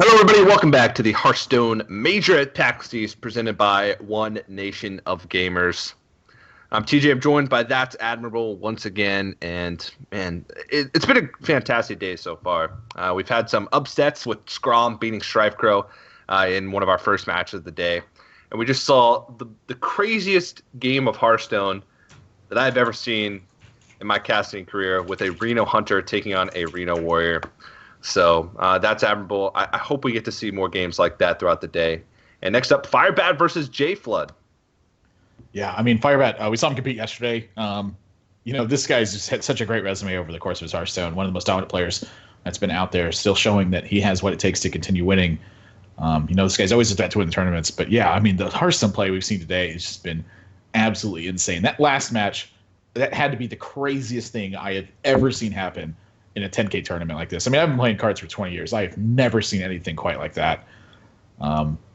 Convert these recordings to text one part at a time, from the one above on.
Hello, everybody. Welcome back to the Hearthstone Major at PAX East, presented by One Nation of Gamers. I'm TJ. I'm joined by That's Admirable once again, and man, it's been a fantastic day so far. We've had some upsets with Scrom beating Strifecrow in one of our first matches of the day, and we just saw the craziest game of Hearthstone that I've ever seen in my casting career, with a Reno Hunter taking on a Reno Warrior. So that's admirable. I hope we get to see more games like that throughout the day. And next up, Firebat versus Jflood. Yeah, I mean, Firebat, we saw him compete yesterday. This guy's just had such a great resume over the course of his Hearthstone. One of the most dominant players that's been out there, still showing that he has what it takes to continue winning. This guy's always a threat to win the tournaments. But yeah, I mean, the Hearthstone play we've seen today has just been absolutely insane. That last match, that had to be the craziest thing I have ever seen happen in a 10K tournament like this. I mean, I've been playing cards for 20 years. I have never seen anything quite like that.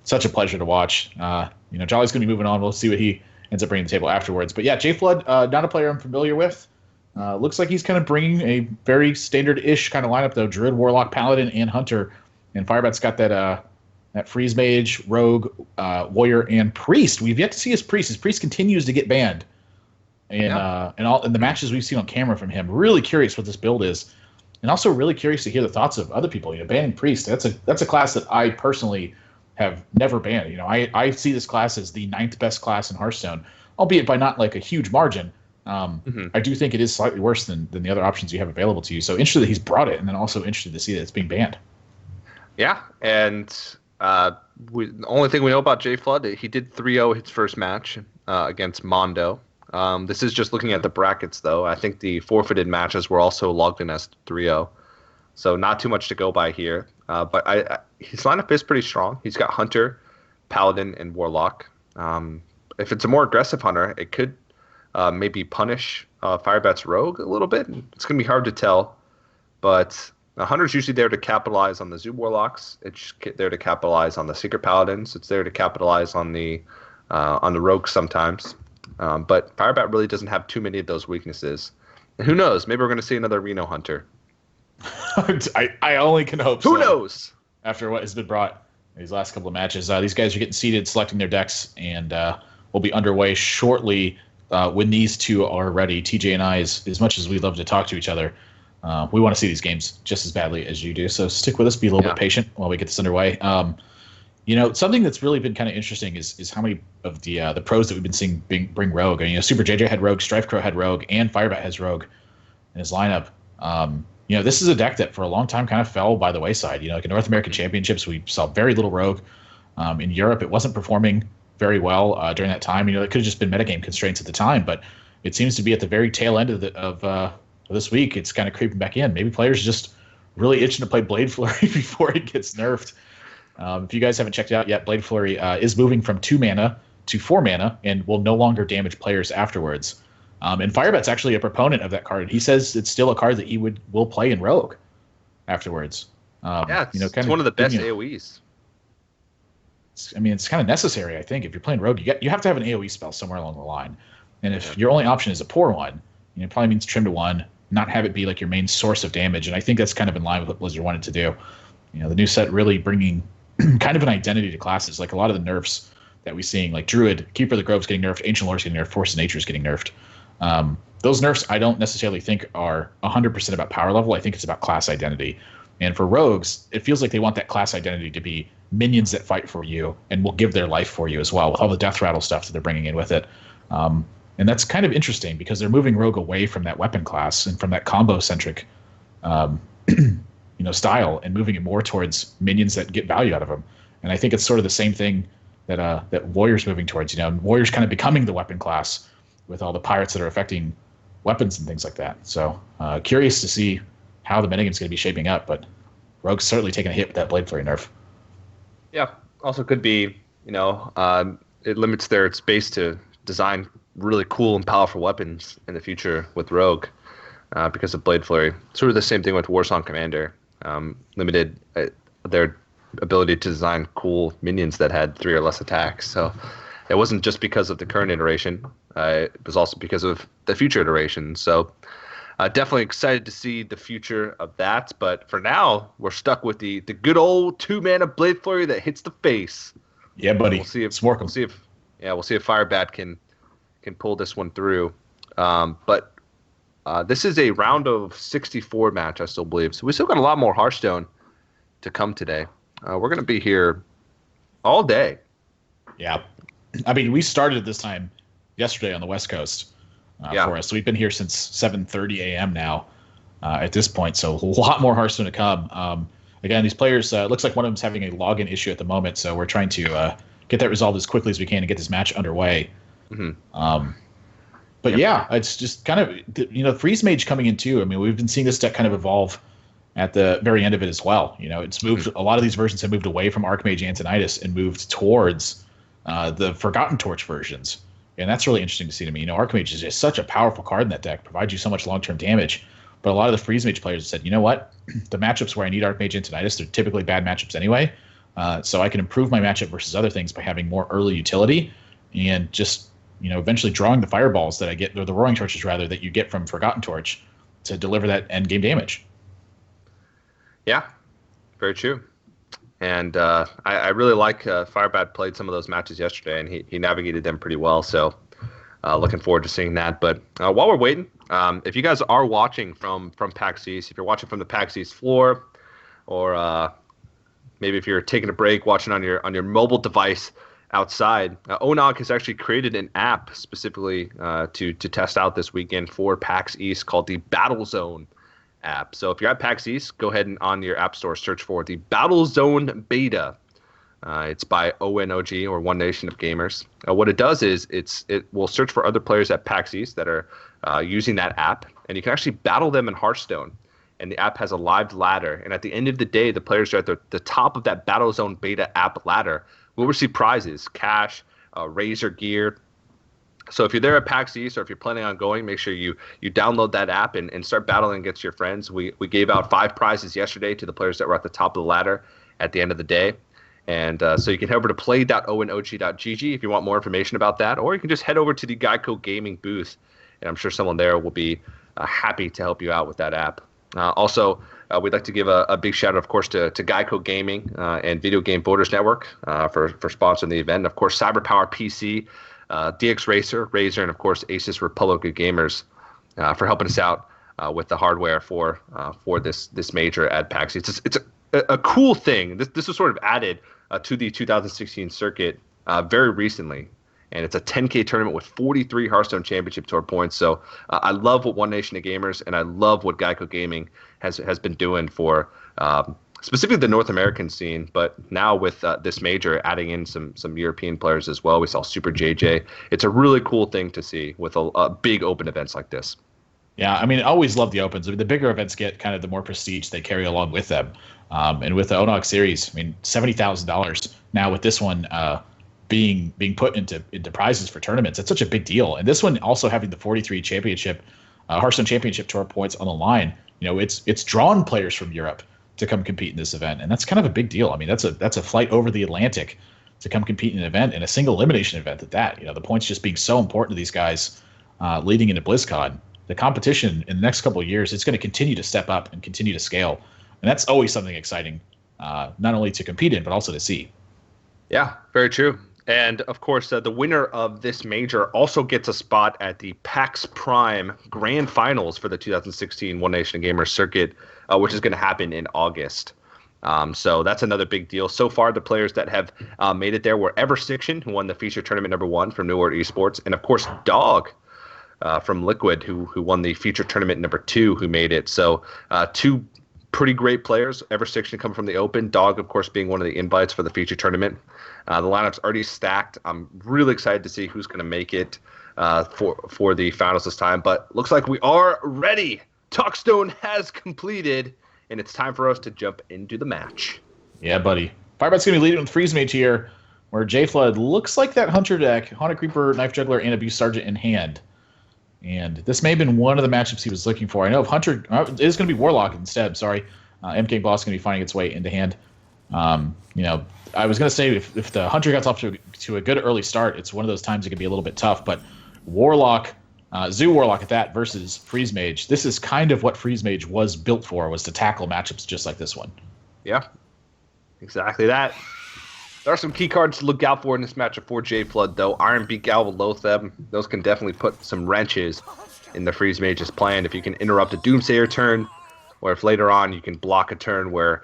Such a pleasure to watch. Jolly's going to be moving on. We'll see what he ends up bringing to the table afterwards. But yeah, Jflood, not a player I'm familiar with. Looks like he's kind of bringing a very standard-ish kind of lineup, though. Druid, Warlock, Paladin, and Hunter. And Firebat's got that Freeze Mage, Rogue, Warrior, and Priest. We've yet to see his Priest. His Priest continues to get banned. And all in the matches we've seen on camera from him. Really curious what this build is. And also really curious to hear the thoughts of other people. Banning Priest, that's a class that I personally have never banned. I see this class as the 9th best class in Hearthstone, albeit by not like a huge margin. I do think it is slightly worse than the other options you have available to you. So interested that he's brought it, and then also interested to see that it's being banned. Yeah, and the only thing we know about Jflood, he did 3-0 his first match against Mondo. This is just looking at the brackets, though. I think the forfeited matches were also logged in as 3-0. So not too much to go by here. But his lineup is pretty strong. He's got Hunter, Paladin, and Warlock. If it's a more aggressive Hunter, it could maybe punish Firebat's Rogue a little bit. It's going to be hard to tell. But Hunter's usually there to capitalize on the Zoo Warlocks. It's there to capitalize on the Secret Paladins. It's there to capitalize on the Rogue sometimes. But Firebat really doesn't have too many of those weaknesses. And who knows? Maybe we're going to see another Reno Hunter. I only can hope so. Who knows? After what has been brought these last couple of matches. These guys are getting seated, selecting their decks, and we'll be underway shortly when these two are ready. TJ and I, as much as we love to talk to each other, we want to see these games just as badly as you do. So stick with us. Be a little bit patient while we get this underway. Something that's really been kind of interesting is how many of the pros that we've been seeing bring Rogue. Super JJ had Rogue, Strifecrow had Rogue, and Firebat has Rogue in his lineup. This is a deck that for a long time kind of fell by the wayside. Like in North American Championships, we saw very little Rogue. In Europe, it wasn't performing very well during that time. It could have just been metagame constraints at the time, but it seems to be at the very tail end of this week. It's kind of creeping back in. Maybe players just really itching to play Blade Flurry before it gets nerfed. If you guys haven't checked it out yet, Blade Flurry is moving from 2 mana to 4 mana and will no longer damage players afterwards. And Firebat's actually a proponent of that card. He says it's still a card that he will play in Rogue afterwards. It's one of the best AoEs. It's kind of necessary, I think. If you're playing Rogue, you have to have an AoE spell somewhere along the line. And if your only option is a poor one, it probably means trim to 1, not have it be like your main source of damage. And I think that's kind of in line with what Blizzard wanted to do. The new set really bringing kind of an identity to classes. Like a lot of the nerfs that we're seeing, like Druid, Keeper of the Grove's getting nerfed, Ancient Lore's getting nerfed, Force of Nature's getting nerfed. Those nerfs I don't necessarily think are 100% about power level. I think it's about class identity. And for rogues, it feels like they want that class identity to be minions that fight for you and will give their life for you as well, with all the death rattle stuff that they're bringing in with it. And that's kind of interesting because they're moving rogue away from that weapon class and from that combo-centric style, and moving it more towards minions that get value out of them. And I think it's sort of the same thing that Warrior's moving towards. Warrior's kind of becoming the weapon class with all the pirates that are affecting weapons and things like that. So curious to see how the metagame's going to be shaping up, but Rogue's certainly taking a hit with that Blade Flurry nerf. Yeah, also could be, it limits their space to design really cool and powerful weapons in the future with Rogue because of Blade Flurry. Sort of the same thing with Warsong Commander. Limited their ability to design cool minions that had 3 or less attacks. So it wasn't just because of the current iteration. It was also because of the future iteration. So definitely excited to see the future of that. But for now, we're stuck with the good old 2-mana Blade Flurry that hits the face. Yeah, buddy. We'll see if Smork 'em. we'll see if Firebat can pull this one through. But this is a round of 64 match, I still believe. So we still got a lot more Hearthstone to come today. We're going to be here all day. Yeah. I mean, we started at this time yesterday on the West Coast for us. So we've been here since 7:30 a.m. now at this point. So a lot more Hearthstone to come. Again, these players, it looks like one of them's having a login issue at the moment. So we're trying to get that resolved as quickly as we can and get this match underway. Mm-hmm. But yeah, it's just kind of, Freeze Mage coming in too. I mean, we've been seeing this deck kind of evolve at the very end of it as well. It's moved, a lot of these versions have moved away from Archmage Antonidas and moved towards the Forgotten Torch versions. And that's really interesting to see to me. Archmage is just such a powerful card in that deck, provides you so much long-term damage. But a lot of the Freeze Mage players have said, you know what? The matchups where I need Archmage Antonidas, they're typically bad matchups anyway. So I can improve my matchup versus other things by having more early utility and just, eventually drawing the fireballs that I get, or the Roaring Torches rather, that you get from Forgotten Torch to deliver that end game damage. Yeah, very true. And I really like Firebat played some of those matches yesterday, and he navigated them pretty well. So looking forward to seeing that. But while we're waiting, if you guys are watching from PAX East, if you're watching from the PAX East floor, or maybe if you're taking a break, watching on your mobile device outside, ONOG has actually created an app specifically to test out this weekend for PAX East called the Battle Zone app. So if you're at PAX East, go ahead and on your app store search for the Battle Zone Beta. It's by ONOG, or One Nation of Gamers. What it does is it will search for other players at PAX East that are using that app, and you can actually battle them in Hearthstone. And the app has a live ladder, and at the end of the day, the players are at the top of that Battle Zone Beta app ladder will receive prizes, cash, Razor gear. So if you're there at PAX East, or if you're planning on going, make sure you download that app and start battling against your friends. We gave out 5 prizes yesterday to the players that were at the top of the ladder at the end of the day. And so you can head over to play.onog.gg if you want more information about that, or you can just head over to the GEICO Gaming booth, and I'm sure someone there will be happy to help you out with that app. Also, we'd like to give a big shout out, of course, to GEICO Gaming and Video Game Voters Network for sponsoring the event. And of course, CyberPower PC, DX Razer, and of course, Asus Republic of Gamers for helping us out with the hardware for this major at PAX. It's a cool thing. This was sort of added to the 2016 circuit very recently. And it's a 10K tournament with 43 Hearthstone Championship Tour points. So I love what One Nation of Gamers and I love what GEICO Gaming has been doing for specifically the North American scene. But now with this major adding in some European players as well. We saw Super JJ. It's a really cool thing to see with a big open events like this. Yeah, I mean, I always love the opens. I mean, the bigger events get kind of the more prestige they carry along with them. And with the ONOG series, I mean, $70,000 now with this one being put into prizes for tournaments. It's such a big deal. And this one also having the 43 championship Hearthstone Championship Tour points on the line. It's drawn players from Europe to come compete in this event, and that's kind of a big deal. I mean, that's a flight over the Atlantic to come compete in an event, in a single elimination event at that. The points just being so important to these guys leading into BlizzCon. The competition in the next couple of years, it's going to continue to step up and continue to scale, and that's always something exciting, not only to compete in but also to see. Yeah, very true. And, of course, the winner of this major also gets a spot at the PAX Prime Grand Finals for the 2016 One Nation of Gamers circuit, which is going to happen in August. So that's another big deal. So far, the players that have made it there were Everstiction, who won the feature tournament #1 from New World Esports, and, of course, Dog from Liquid, who won the feature tournament #2, who made it. So 2 pretty great players. Everstiction coming from the Open. Dog, of course, being one of the invites for the feature tournament. The lineup's already stacked. I'm really excited to see who's going to make it for the finals this time. But looks like we are ready. Talkstone has completed, and it's time for us to jump into the match. Yeah, buddy. Firebat's going to be leading with Freeze Mage here, where Jflood looks like that Hunter deck, Haunted Creeper, Knife Juggler, and Abuse Sergeant in hand. And this may have been one of the matchups he was looking for. I know if Hunter it is going to be Warlock instead. Sorry, MK Boss is going to be finding its way into hand. I was going to say if the Hunter gets off to a good early start, it's one of those times it could be a little bit tough. But Warlock Zoo Warlock at that versus Freeze Mage. This is kind of what Freeze Mage was built for, was to tackle matchups just like this one. Yeah, exactly that. There are some key cards to look out for in this matchup for Jflood, though. Iron Beak Owl with Loatheb. Those can definitely put some wrenches in the Freeze Mage's plan. If you can interrupt a Doomsayer turn, or if later on you can block a turn where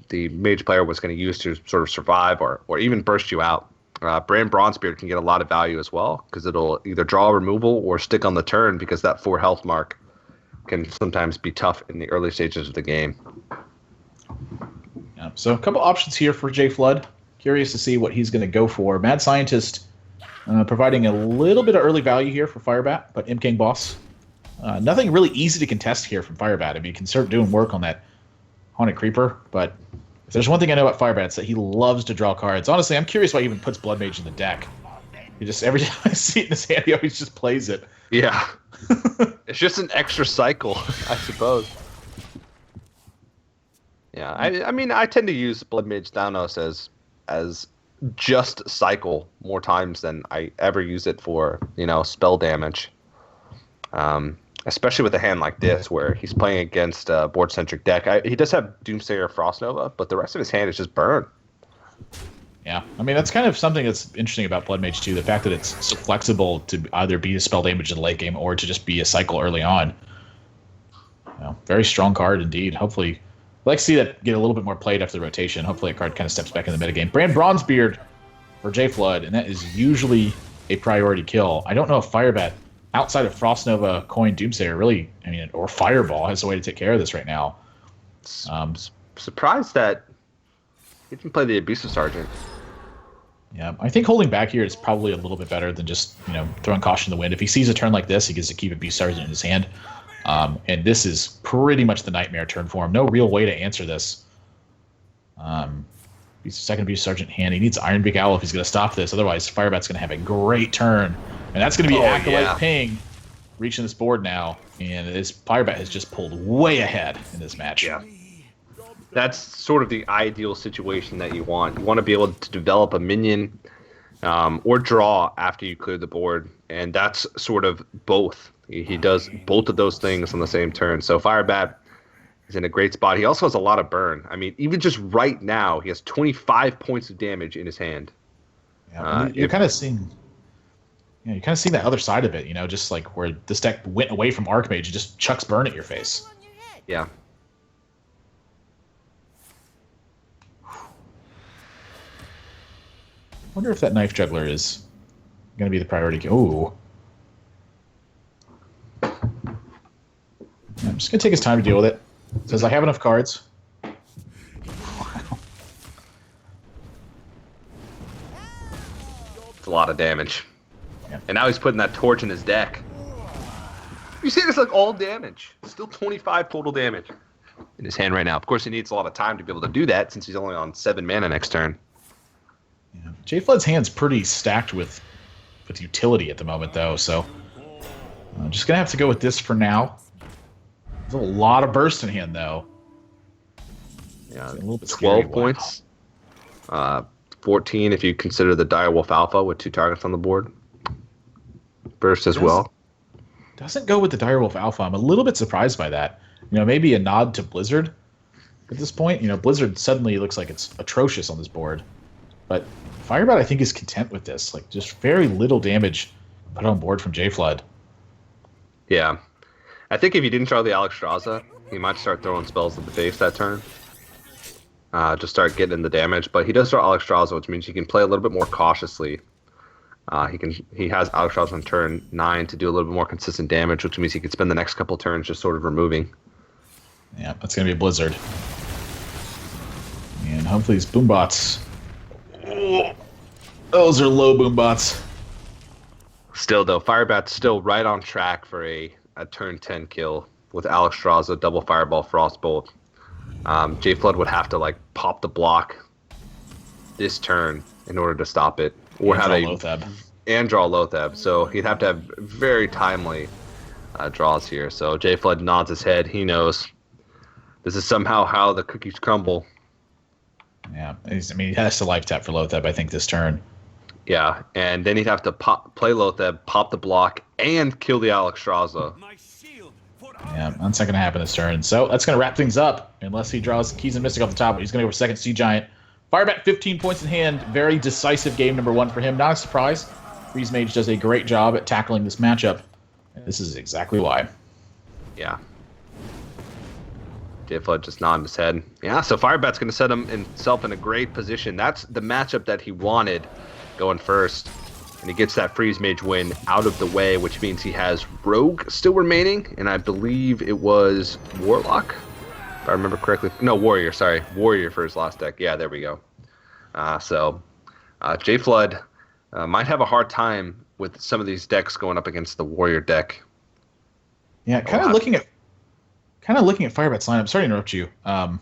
the Mage player was going to use to sort of survive or even burst you out. Brand Bronzebeard can get a lot of value as well, because it'll either draw a removal or stick on the turn, because that 4 health mark can sometimes be tough in the early stages of the game. Yeah, so a couple options here for Jflood. Curious to see what he's going to go for. Mad Scientist providing a little bit of early value here for Firebat, but Imp King Boss. Nothing really easy to contest here from Firebat. I mean, you can start doing work on that Haunted Creeper, but if there's one thing I know about Firebat, it's that he loves to draw cards. Honestly, I'm curious why he even puts Blood Mage in the deck. He just, every time I see it in his hand, he always just plays it. Yeah. It's just an extra cycle, I suppose. Yeah, I mean, I tend to use Blood Mage Thanos as just cycle more times than I ever use it for, spell damage. Especially with a hand like this, where he's playing against a board-centric deck. He does have Doomsayer Frost Nova, but the rest of his hand is just burn. Yeah, I mean, that's kind of something that's interesting about Blood Mage too. The fact that it's so flexible to either be a spell damage in the late game or to just be a cycle early on. Very strong card indeed. Hopefully, I'd like to see that get a little bit more played after the rotation. Hopefully, a card kind of steps back in the metagame. Brand Bronzebeard for Jflood, and that is usually a priority kill. I don't know if Firebat, outside of Frost Nova, Coin, Doomsayer, really, or Fireball, has a way to take care of this right now. Surprised that he didn't play the Abusive Sergeant. Yeah, I think holding back here is probably a little bit better than just, throwing caution to the wind. If he sees a turn like this, he gets to keep Abusive Sergeant in his hand. And this is pretty much the nightmare turn for him. No real way to answer this. He's second Abusive Sergeant in hand. He needs Iron Beak Owl if he's going to stop this. Otherwise, Firebat's going to have a great turn. And that's going to be Acolyte Ping reaching this board now. And this Firebat has just pulled way ahead in this match. Yeah. That's sort of the ideal situation that you want. You want to be able to develop a minion or draw after you clear the board. And that's sort of both. He does both of those things on the same turn. So Firebat is in a great spot. He also has a lot of burn. I mean, even just right now, he has 25 points of damage in his hand. Yeah, you're kind of seeing... you kind of see that other side of it, just like where this deck went away from Archmage and just chucks burn at your face. Yeah. I wonder if that Knife Juggler is going to be the priority. Ooh. I'm just going to take his time to deal with it. It says I have enough cards. Wow. It's a lot of damage. Yeah. And now he's putting that torch in his deck. You see, it's like all damage. Still 25 total damage in his hand right now. Of course, he needs a lot of time to be able to do that since he's only on 7 mana next turn. Yeah. Jflood's hand's pretty stacked with utility at the moment, though, so I'm just going to have to go with this for now. There's a lot of burst in hand, though. Yeah, a little bit 12 scary. points. 14 if you consider the Direwolf Alpha with 2 targets on the board. Burst as well. Doesn't go with the Direwolf Alpha. I'm a little bit surprised by that. Maybe a nod to Blizzard at this point. Blizzard suddenly looks like it's atrocious on this board. But Firebat, I think, is content with this. Like, just very little damage put on board from Jflood. Yeah. I think if he didn't draw the Alexstrasza, he might start throwing spells at the face that turn. Just start getting the damage. But he does draw Alexstrasza, which means he can play a little bit more cautiously. He has Alexstrasza on turn 9 to do a little bit more consistent damage, which means he could spend the next couple turns just sort of removing. Yeah, that's going to be a Blizzard. And hopefully these Boombots... Those are low Boombots. Still, though, Firebat's still right on track for a turn 10 kill with Alexstrasza, double Fireball, Frostbolt. Jflood would have to, pop the block this turn in order to stop it. Or have Loatheb. And draw Loatheb. So he'd have to have very timely draws here. So Jflood nods his head. He knows this is somehow how the cookies crumble. Yeah, he has to life tap for Loatheb, I think, this turn. Yeah, and then he'd have to play Lotheb, pop the block, and kill the Alexstrasza. Yeah, that's not going to happen this turn. So that's going to wrap things up, unless he draws Keys and Mystic off the top. He's going to go for second Sea Giant. Firebat, 15 points in hand. Very decisive game number 1 for him. Not a surprise. Freeze Mage does a great job at tackling this matchup. And this is exactly why. Yeah. Jflood just nodding his head. Yeah, so Firebat's going to set himself in a great position. That's the matchup that he wanted going first. And he gets that Freeze Mage win out of the way, which means he has Rogue still remaining. And I believe it was Warlock, if I remember correctly. No, Warrior, sorry. Warrior for his last deck. Yeah, there we go. So Jflood might have a hard time with some of these decks going up against the Warrior deck. Yeah, kind of looking at Firebat's lineup. Sorry to interrupt you. The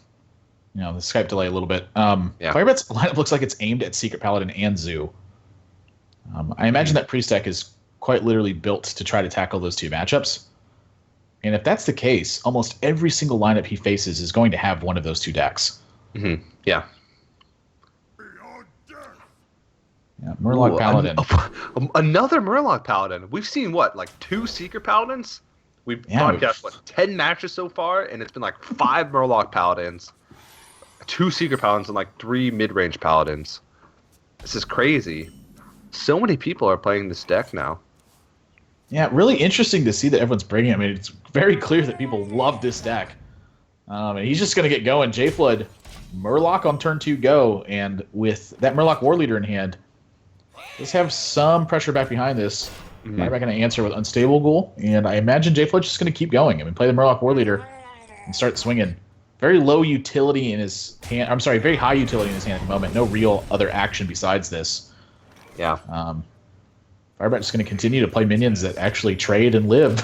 Skype delay a little bit. Yeah. Firebat's lineup looks like it's aimed at Secret Paladin and Zoo. I imagine that Priest deck is quite literally built to try to tackle those two matchups. And if that's the case, almost every single lineup he faces is going to have one of those two decks. Mm-hmm. Yeah. Yeah, Murloc Paladin. Another Murloc Paladin. We've seen, what, like 2 Secret Paladins? We've broadcast, 10 matches so far, and it's been like 5 Murloc Paladins, 2 Secret Paladins, and like 3 mid-range Paladins. This is crazy. So many people are playing this deck now. Yeah, really interesting to see that everyone's bringing it. I mean, it's very clear that people love this deck. And he's just going to get going. Jflood, Murloc on turn 2 go, and with that Murloc War Leader in hand, let's have some pressure back behind this. Mm-hmm. Firebat going to answer with Unstable Ghoul, and I imagine Jflood's just going to keep going. I mean, play the Murloc War Leader and start swinging. Very low utility in his hand. I'm sorry, very high utility in his hand at the moment. No real other action besides this. Yeah. Firebat just going to continue to play minions that actually trade and live.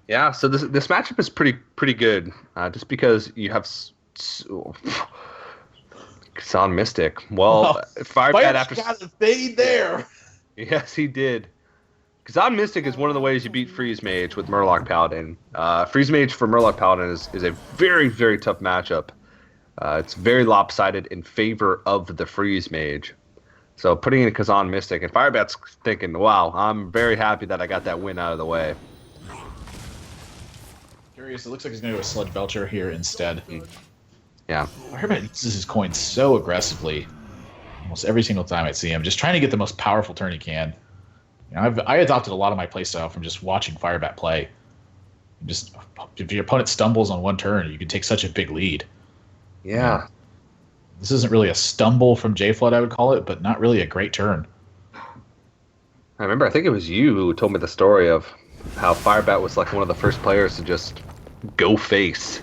Yeah, so this matchup is pretty good, just because you have Kazan Mystic. Well, Firebat after got a fade there. Yes, he did. Kazan Mystic is one of the ways you beat Freeze Mage with Murloc Paladin. Freeze Mage for Murloc Paladin is a very, very tough matchup. It's very lopsided in favor of the Freeze Mage. So putting in Kazan Mystic, and Firebat's thinking, wow, I'm very happy that I got that win out of the way. Curious, it looks like he's going to go with Sludge Belcher here instead. Yeah. Firebat uses his coins so aggressively almost every single time I see him, just trying to get the most powerful turn he can. I adopted a lot of my playstyle from just watching Firebat play. Just if your opponent stumbles on one turn, you can take such a big lead. Yeah. This isn't really a stumble from Jflood, I would call it, but not really a great turn. I remember, I think it was you who told me the story of how Firebat was like one of the first players to just go face.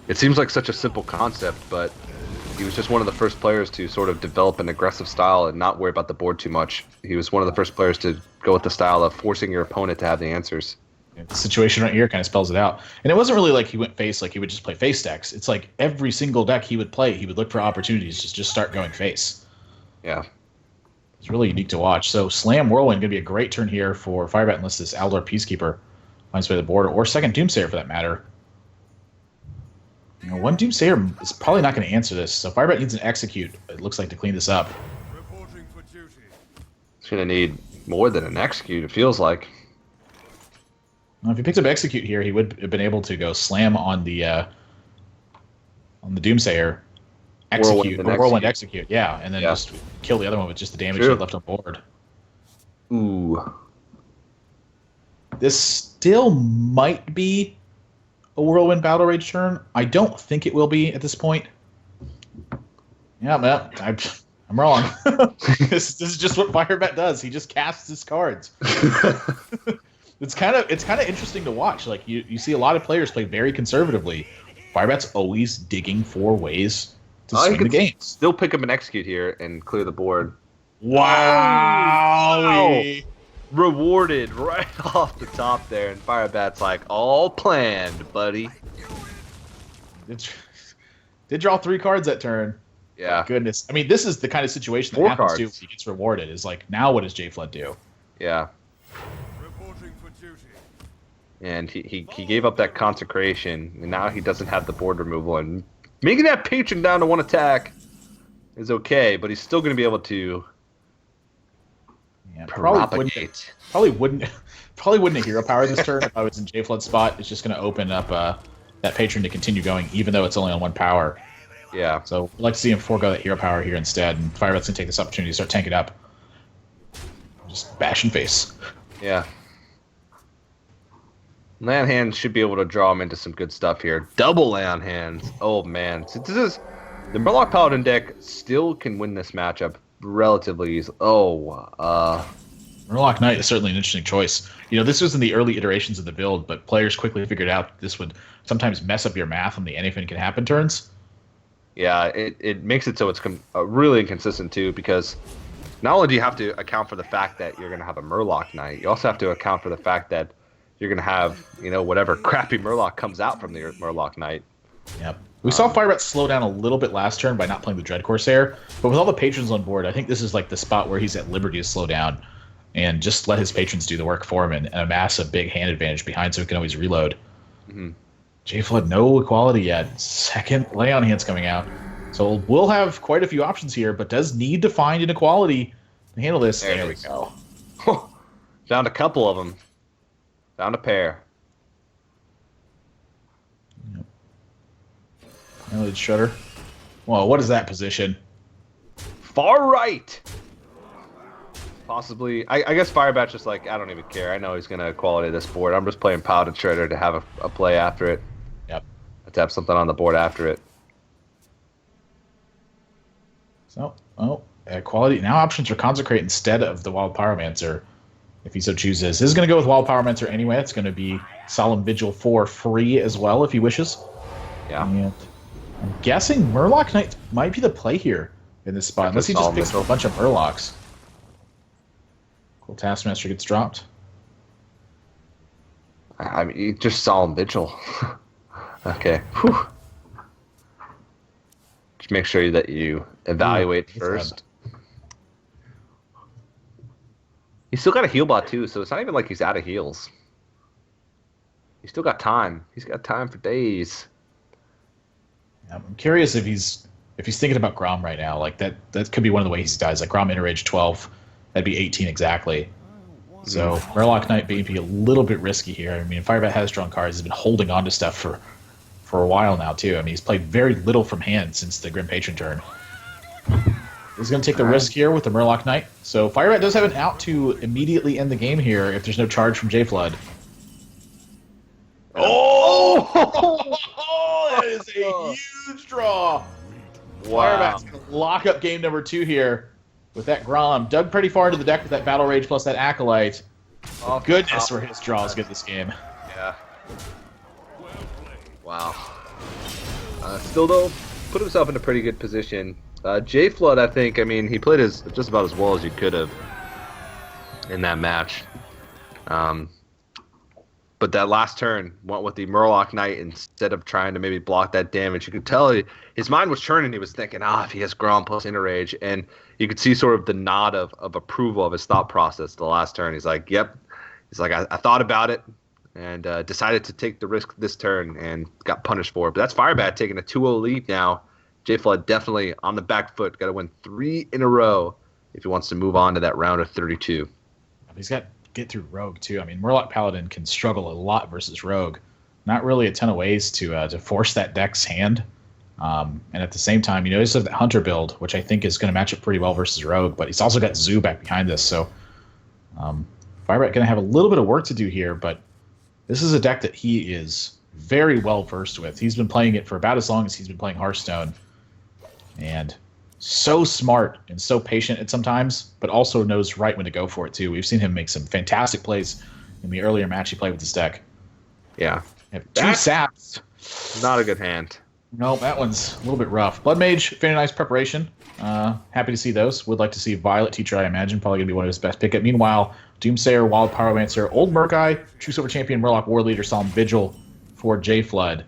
It seems like such a simple concept, but he was just one of the first players to sort of develop an aggressive style and not worry about the board too much. He was one of the first players to go with the style of forcing your opponent to have the answers. The situation right here kind of spells it out. And it wasn't really like he went face, like he would just play face decks. It's like every single deck he would play, he would look for opportunities to just start going face. Yeah. It's really unique to watch. So Slam Whirlwind going to be a great turn here for Firebat unless this Aldor Peacekeeper finds way to the board, or second Doomsayer for that matter. One Doomsayer is probably not going to answer this, so Firebat needs an Execute, it looks like, to clean this up. He's going to need more than an Execute, it feels like. Well, if he picked up Execute here, he would have been able to go Slam on the Doomsayer, Whirlwind Execute, yeah, and then just kill the other one with just the damage he left on board. Ooh. This still might be a Whirlwind Battle Rage turn. I don't think it will be at this point. Yeah, man, I'm wrong. This is just what Firebat does. He just casts his cards. It's kind of interesting to watch. Like you see a lot of players play very conservatively. Firebat's always digging for ways to swing the game. Still pick up an Execute here and clear the board. Wow! Rewarded right off the top there, and Firebat's like, all planned, buddy. Did draw 3 cards that turn. Yeah. Oh, goodness. I mean, this is the kind of situation that happens too when he gets rewarded. Is like, now what does Jflood do? Yeah. And he gave up that Consecration, and now he doesn't have the board removal. And making that Patron down to 1 attack is okay, but he's still going to be able to Yeah, Propagate. probably wouldn't a hero power this turn if I was in Jflood's spot. It's just going to open up that patron to continue going, even though it's only on 1 power. Yeah. So I'd like to see him forego that hero power here instead, and Firebat's going to take this opportunity to start tanking up. Just bash and face. Yeah. Land hands should be able to draw him into some good stuff here. Double land hands. Oh man. So this is the Murloc Paladin deck still can win this matchup relatively easily. Murloc Knight is certainly an interesting choice. You know, this was in the early iterations of the build, but players quickly figured out this would sometimes mess up your math on the anything can happen turns. Yeah, it makes it so it's really inconsistent too, because not only do you have to account for the fact that you're going to have a Murloc Knight, you also have to account for the fact that you're going to have, whatever crappy Murloc comes out from the Murloc Knight. Yep. We saw Firebat slow down a little bit last turn by not playing the Dread Corsair, but with all the patrons on board, I think this is like the spot where he's at liberty to slow down and just let his patrons do the work for him and amass a big hand advantage behind so he can always reload. Mm-hmm. Jflood, no equality yet. Second lay on hands coming out. So we'll have quite a few options here, but does need to find an equality to handle this. There we go. Found a couple of them. Found a pair. Yep. Piloted Shudder. Well, what is that position? Far right! Possibly. I guess Firebat's just like, I don't even care. I know he's going to quality this board. I'm just playing Paladin Shredder to have a play after it. Yep. To have something on the board after it. So, quality. Now options are Consecrate instead of the Wild Pyromancer, if he so chooses. This is going to go with Wild Pyromancer anyway. It's going to be Solemn Vigil for free as well, if he wishes. Yeah. And I'm guessing Murloc Knight might be the play here in this spot, unless he just picks up a bunch of Murlocs. Cool, Taskmaster gets dropped. I mean, just Solemn Vigil. Okay. Whew. Just make sure that you evaluate first. He's still got a heal bot too, so it's not even like he's out of heals. He's still got time. He's got time for days. Yeah, I'm curious if he's thinking about Grom right now. Like that could be one of the ways he dies. Like Grom Interage 12, that'd be 18 exactly. So Murloc Knight may be a little bit risky here. I mean, Firebat has strong cards. He's been holding on to stuff for a while now too. I mean, he's played very little from hand since the Grim Patron turn. He's going to take the risk here with the Murloc Knight. So Firebat does have an out to immediately end the game here if there's no charge from Jflood. Oh! That is a huge draw. Wow. Firebat's going to lock up game number 2 here with that Grom. Dug pretty far into the deck with that Battle Rage plus that Acolyte. Oh, goodness, where his draws get this game. Yeah. Wow. Still, though, put himself in a pretty good position. Jflood, I think, he played just about as well as you could have in that match. But that last turn went with the Murloc Knight instead of trying to maybe block that damage. You could tell his mind was churning. He was thinking, if he has Grom plus Interrage. And you could see sort of the nod of approval of his thought process the last turn. He's like, yep. He's like, I thought about it and decided to take the risk this turn and got punished for it. But that's Firebat taking a 2-0 lead now. Jflood definitely on the back foot. Got to win 3 in a row if he wants to move on to that round of 32. He's got to get through Rogue, too. I mean, Murloc Paladin can struggle a lot versus Rogue. Not really a ton of ways to force that deck's hand. And at the same time, he does have that Hunter build, which I think is going to match up pretty well versus Rogue. But he's also got Zoo back behind this. So Firebat going to have a little bit of work to do here. But this is a deck that he is very well versed with. He's been playing it for about as long as he's been playing Hearthstone. And so smart and so patient at sometimes, but also knows right when to go for it too. We've seen him make some fantastic plays in the earlier match he played with this deck. Yeah. 2 saps. Not a good hand. No, that one's a little bit rough. Blood Mage, very nice preparation. Happy to see those. Would like to see Violet Teacher, I imagine. Probably going to be one of his best pickup. Meanwhile, Doomsayer, Wild Pyromancer, Old Murkai, True Silver Champion, Murloc War Leader, Solemn Vigil for Jflood.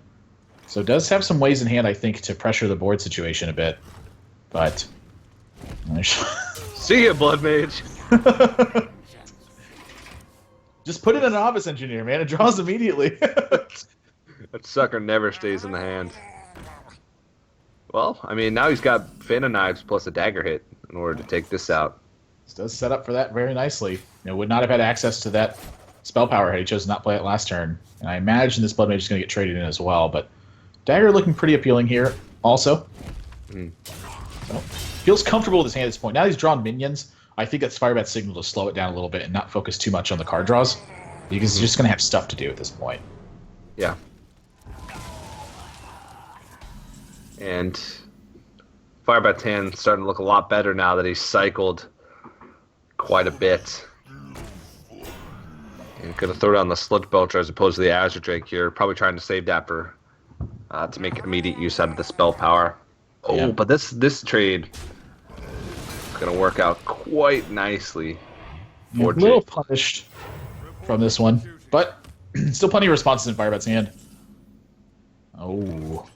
So does have some ways in hand, I think, to pressure the board situation a bit. But see ya, Blood Mage. Just put in a Novice Engineer, man. It draws immediately. That sucker never stays in the hand. Well, now he's got Phantom Knives plus a dagger hit in order to take this out. This does set up for that very nicely. Would not have had access to that spell power had he chosen not to play it last turn. And I imagine this Blood Mage is going to get traded in as well. But Dagger looking pretty appealing here also. So, feels comfortable with his hand at this point. Now he's drawn minions. I think that's Firebat's signal to slow it down a little bit and not focus too much on the card draws. Because he's just going to have stuff to do at this point. Yeah. And Firebat's hand starting to look a lot better now that he's cycled quite a bit. And going to throw down the Sludge Belcher as opposed to the Azure Drake here. Probably trying to save that for to make immediate use out of the spell power. Oh, yeah. But this trade is going to work out quite nicely. For a little punished from this one, but still plenty of responses in Firebat's hand. Oh,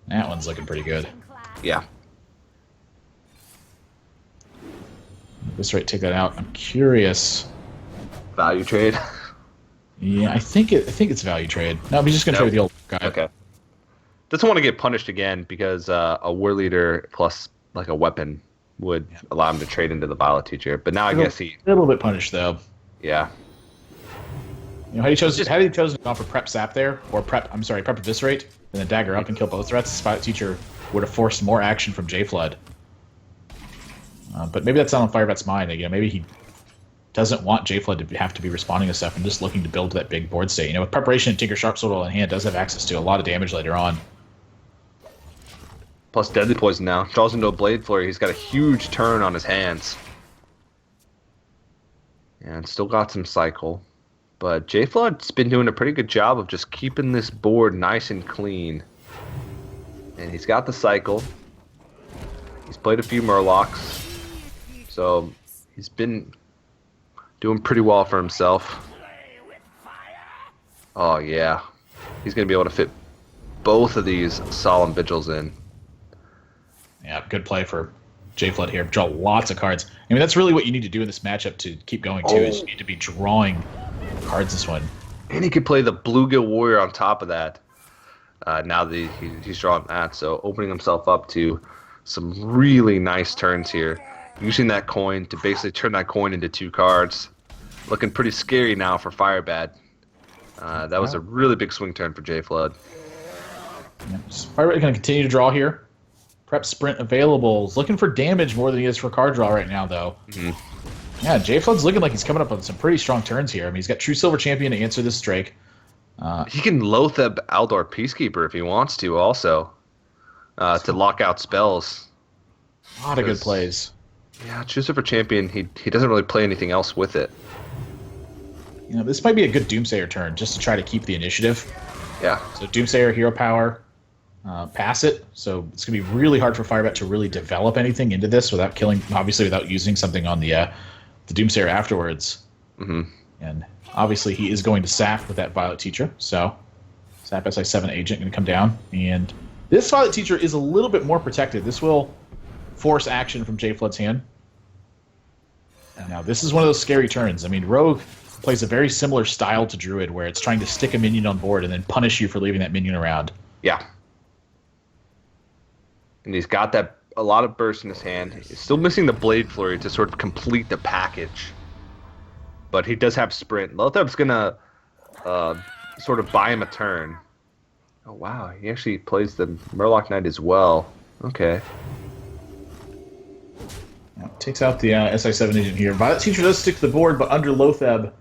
that one's looking pretty good. Yeah. This rate, take that out. I'm curious. Value trade. Yeah, I think it's value trade. No, he's just gonna trade with the old guy. Okay. Doesn't want to get punished again because a war leader plus like a weapon would allow him to trade into the Violet Teacher. But now I guess he a little bit punished though. Yeah. Had he chosen to go for prep sap there, or prep eviscerate, and then dagger up and kill both threats, the Violet Teacher would have forced more action from Jflood. But maybe that's not on Firebat's mind. Maybe he doesn't want Jflood to have to be responding to stuff and just looking to build that big board state. With preparation and Tinker Sharpsword in hand, does have access to a lot of damage later on. Plus Deadly Poison now. Draws into a Blade Flurry. He's got a huge turn on his hands. And still got some cycle. But Jflood's been doing a pretty good job of just keeping this board nice and clean. And he's got the cycle. He's played a few Murlocs. So he's been doing pretty well for himself. Oh yeah. He's going to be able to fit both of these Solemn Vigils in. Yeah, good play for Jflood here. Draw lots of cards. That's really what you need to do in this matchup to keep going too, is you need to be drawing cards this one. And he could play the Bluegill Warrior on top of that. Now that he's drawing that, so opening himself up to some really nice turns here. Using that coin to basically turn that coin into 2 cards. Looking pretty scary now for Firebat. That was a really big swing turn for Jflood. Yeah, Firebat going to continue to draw here. Prep Sprint available. He's looking for damage more than he is for card draw right now, though. Yeah, Jflood's looking like he's coming up on some pretty strong turns here. He's got True Silver Champion to answer this Drake. He can Loatheb Aldor Peacekeeper if he wants to, also. To lock out spells. A lot of good plays. Yeah, True Silver Champion, he doesn't really play anything else with it. This might be a good Doomsayer turn, just to try to keep the initiative. Yeah. So Doomsayer, Hero Power, pass it. So it's going to be really hard for Firebat to really develop anything into this without without using something on the Doomsayer afterwards. And obviously he is going to sap with that Violet Teacher. So sap SI7 agent going to come down. And this Violet Teacher is a little bit more protected. This will force action from Jflood's hand. Now this is one of those scary turns. Rogue plays a very similar style to Druid, where it's trying to stick a minion on board and then punish you for leaving that minion around. Yeah. And he's got a lot of burst in his hand. He's still missing the Blade Flurry to sort of complete the package. But he does have Sprint. Lotheb's going to sort of buy him a turn. Oh, wow. He actually plays the Murloc Knight as well. Okay. Takes out the SI7 agent here. Violet Teacher does stick to the board, but under Lotheb,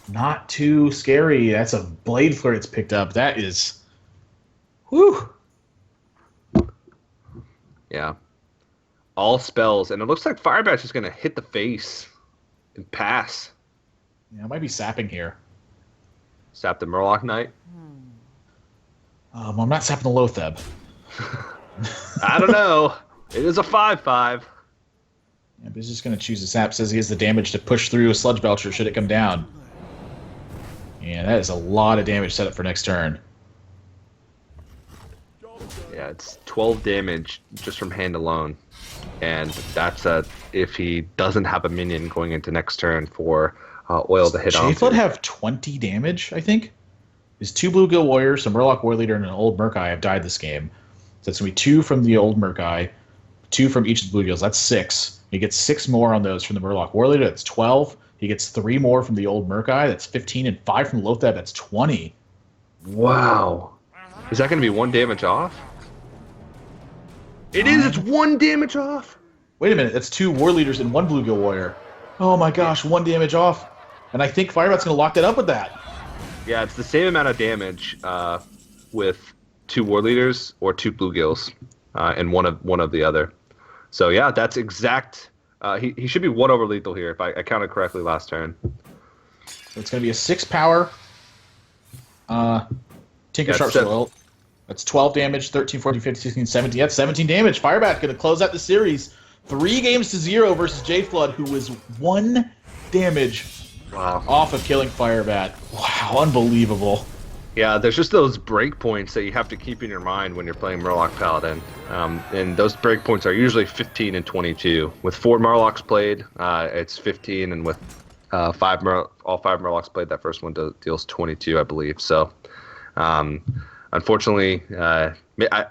not too scary. That's a Blade Flurry that's picked up. That is... Whew! Yeah. All spells. And it looks like Firebat's just going to hit the face and pass. Yeah, it might be sapping here. Sap the Murloc Knight? I'm not sapping the Lotheb. I don't know. It is a 5/5. Yeah, but he's just going to choose the sap. Says he has the damage to push through a Sludge Belcher should it come down. Yeah, that is a lot of damage set up for next turn. Yeah, it's 12 damage just from hand alone. And that's if he doesn't have a minion going into next turn for Oil to hit on. Jflood have 20 damage, I think? His 2 Bluegill Warriors, a Murloc War Leader, and an old Murkai have died this game. So it's going to be 2 from the old Murkai, 2 from each of the bluegills. That's 6. He gets 6 more on those from the Murloc Warleader. That's 12. He gets 3 more from the old Murk-Eye. That's 15, and 5 from the Lothab. That's 20. Wow. Is that going to be 1 damage off? It is. It's 1 damage off. Wait a minute. That's 2 Warleaders and 1 Bluegill Warrior. Oh my gosh, 1 damage off. And I think Firebat's going to lock that up with that. Yeah, it's the same amount of damage with 2 Warleaders or 2 Bluegills, and one of the other. So yeah, that's exact. He should be 1 over lethal here if I counted correctly last turn. So it's going to be a 6 power. Tinker Sharp Soil. That's 12 damage, 13, 14, 15, 16, 17. That's 17 damage. Firebat going to close out the series. 3-0 versus Jflood, who was 1 damage off of killing Firebat. Wow, unbelievable. Yeah, there's just those breakpoints that you have to keep in your mind when you're playing Murloc Paladin. And those breakpoints are usually 15 and 22. With 4 Murlocs played, it's 15, and with all 5 Murlocs played, that first one deals 22, I believe. So, unfortunately,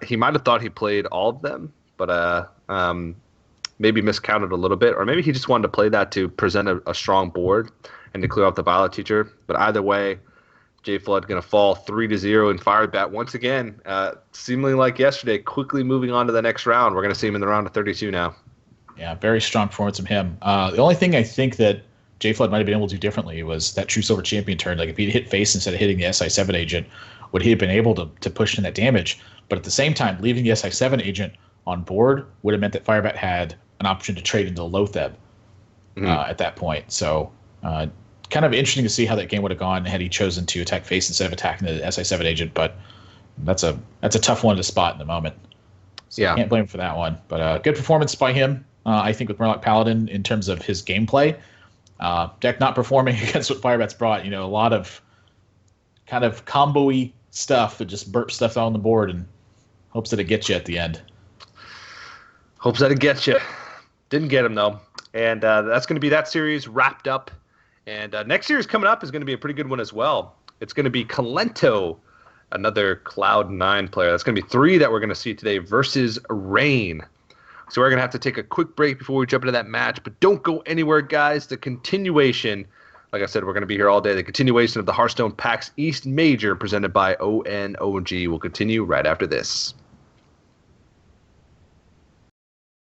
he might have thought he played all of them, but maybe miscounted a little bit, or maybe he just wanted to play that to present a strong board and to clear out the Violet Teacher. But either way, Jflood going to fall 3-0 in Firebat once again, seemingly like yesterday, quickly moving on to the next round. We're going to see him in the round of 32 now. Yeah, very strong performance from him. The only thing I think that Jflood might have been able to do differently was that True Silver Champion turn. Like if he'd hit face instead of hitting the SI7 agent, would he have been able to push in that damage? But at the same time, leaving the SI7 agent on board would have meant that Firebat had an option to trade into the Lothab at that point. So kind of interesting to see how that game would have gone had he chosen to attack face instead of attacking the SI7 agent. But that's a tough one to spot in the moment. So yeah, can't blame him for that one. But good performance by him, I think, with Murloc Paladin in terms of his gameplay. Deck not performing against what Firebat's brought. A lot of kind of combo-y stuff that just burps stuff on the board and hopes that it gets you at the end. Hopes that it gets you. Didn't get him, though. And that's going to be that series wrapped up. And next series coming up is going to be a pretty good one as well. It's going to be Kalento, another Cloud9 player. That's going to be 3 that we're going to see today versus Rain. So we're going to have to take a quick break before we jump into that match. But don't go anywhere, guys. The continuation, like I said, we're going to be here all day. The continuation of the Hearthstone PAX East Major presented by ONOG will continue right after this.